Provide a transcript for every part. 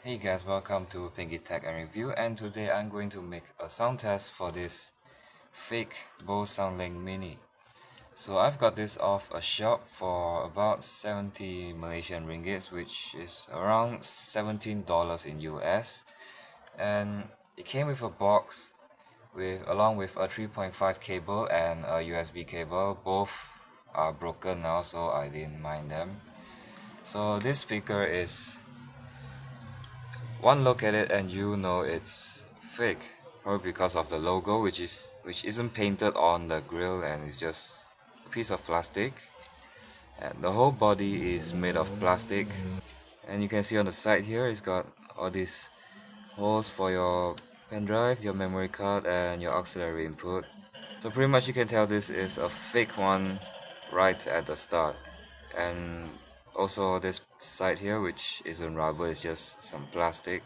Hey guys, welcome to Pinky Tech and Review, and today I'm going to make a sound test for this fake Bose Soundlink Mini. So I've got this off a shop for about 70 Malaysian ringgits, which is around $17 in US, and it came with a box along with a 3.5 cable and a USB cable. Both are broken now, so I didn't mind them. So this speaker is one look at it and you know it's fake, probably because of the logo, which isn't painted on the grill and it's just a piece of plastic. And the whole body is made of plastic, and you can see on the side here it's got all these holes for your pen drive, your memory card, and your auxiliary input. So pretty much you can tell this is a fake one right at the start. And also this side here, which isn't rubber, it's just some plastic.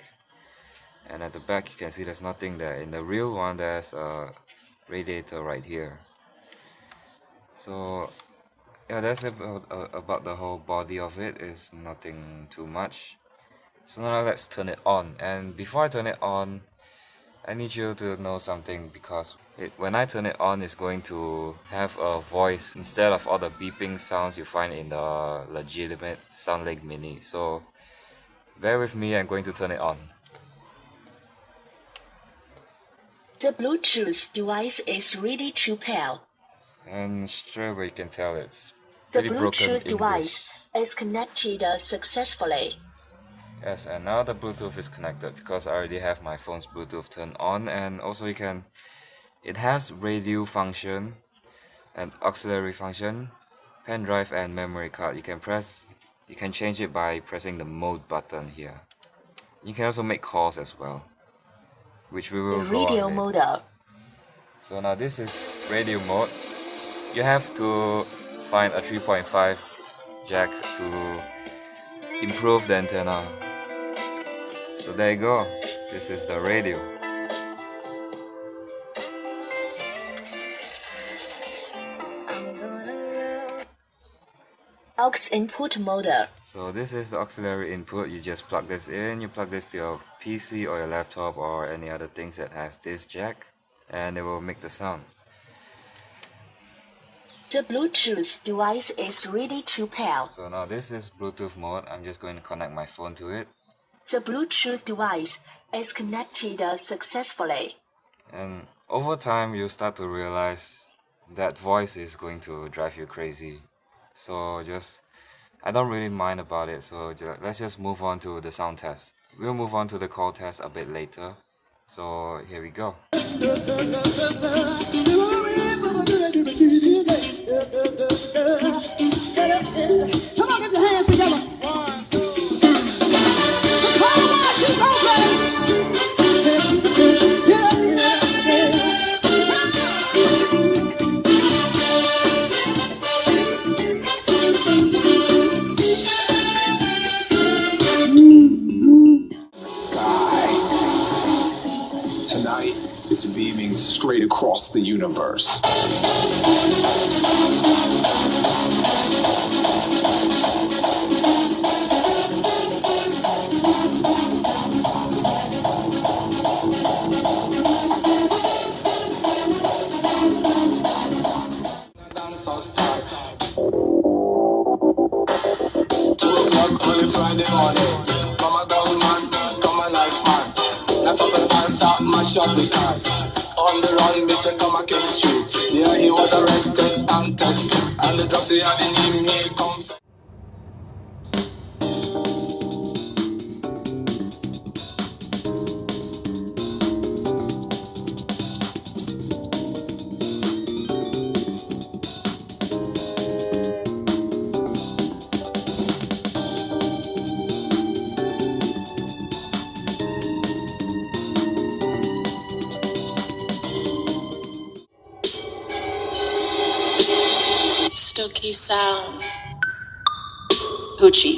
And at the back you can see there's nothing there. In the real one there's a radiator right here. So yeah, that's about the whole body of it. Is nothing too much. So now let's turn it on, and before I turn it on I need you to know something, because when I turn it on, it's going to have a voice instead of all the beeping sounds you find in the legitimate Soundlink Mini. So bear with me, I'm going to turn it on. The Bluetooth device is ready to pair. And straight away you can tell it's The pretty broken Bluetooth device English. is connected successfully. Yes, and now the Bluetooth is connected because I already have my phone's Bluetooth turned on, and also it has radio function and auxiliary function, pen drive and memory card. You can change it by pressing the mode button here. You can also make calls as well, which we will The go radio on mode. So now this is radio mode. You have to find a 3.5 jack to improve the antenna. So there you go, this is the radio. Aux input mode. So this is the auxiliary input. You just plug this in, you plug this to your PC or your laptop or any other things that has this jack, and it will make the sound. The Bluetooth device is ready to pair. So now this is Bluetooth mode. I'm just going to connect my phone to it. The Bluetooth device is connected successfully. And over time you start to realize that voice is going to drive you crazy. So I don't really mind about it, so let's just move on to the sound test. We'll move on to the call test a bit later. So here we go. Come on, get your hands together. Tonight is beaming straight across the universe. Start. 2 o'clock on a Friday morning. Come a gun man, come a knife man. Knife up and dance out, mash up the cars. On the run, Mr. Come a King Street. Yeah, he was arrested and tested, and the drugs he had in him, he confessed. Stokey sound. Hoochie.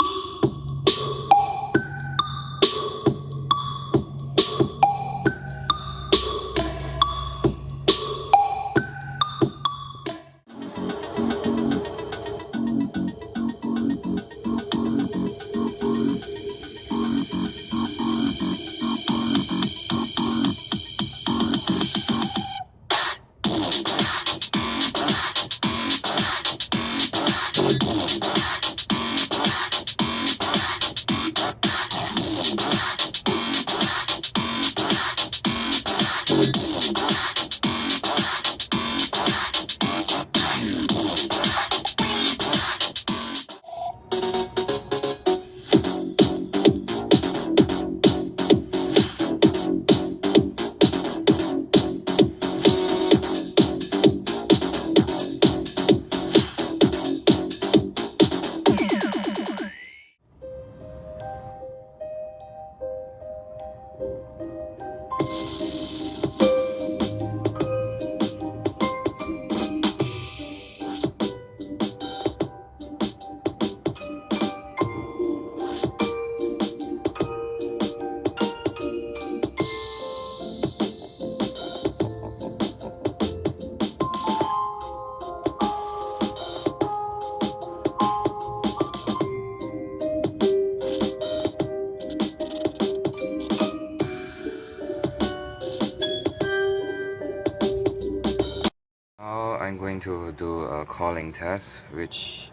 going to do a calling test, which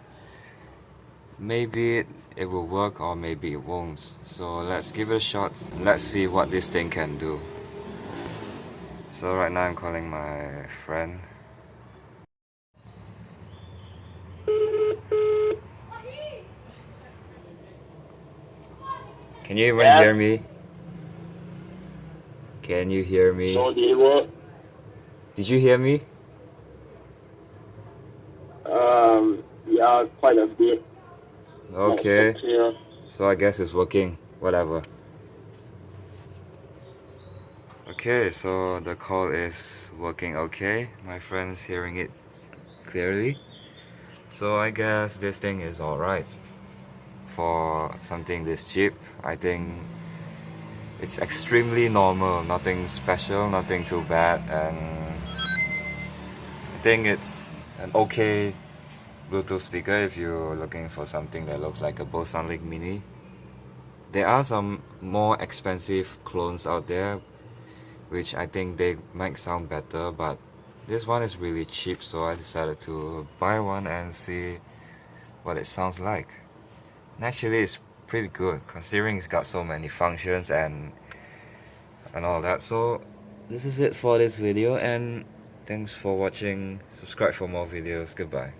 maybe it will work or maybe it won't. So let's give it a shot. Let's see what this thing can do. So right now I'm calling my friend. Can you even hear me? Can you hear me? So did it work? Did you hear me? Yeah, quite a bit. Okay. Not so clear. So I guess it's working. Whatever. Okay, so the call is working okay. My friend's hearing it clearly. So I guess this thing is alright. For something this cheap, I think it's extremely normal, nothing special, nothing too bad, and I think it's an okay Bluetooth speaker if you're looking for something that looks like a Bose Soundlink Mini. There are some more expensive clones out there which I think they might sound better, but this one is really cheap, so I decided to buy one and see what it sounds like. And actually it's pretty good considering it's got so many functions and all that. So this is it for this video, and thanks for watching. Subscribe for more videos. Goodbye.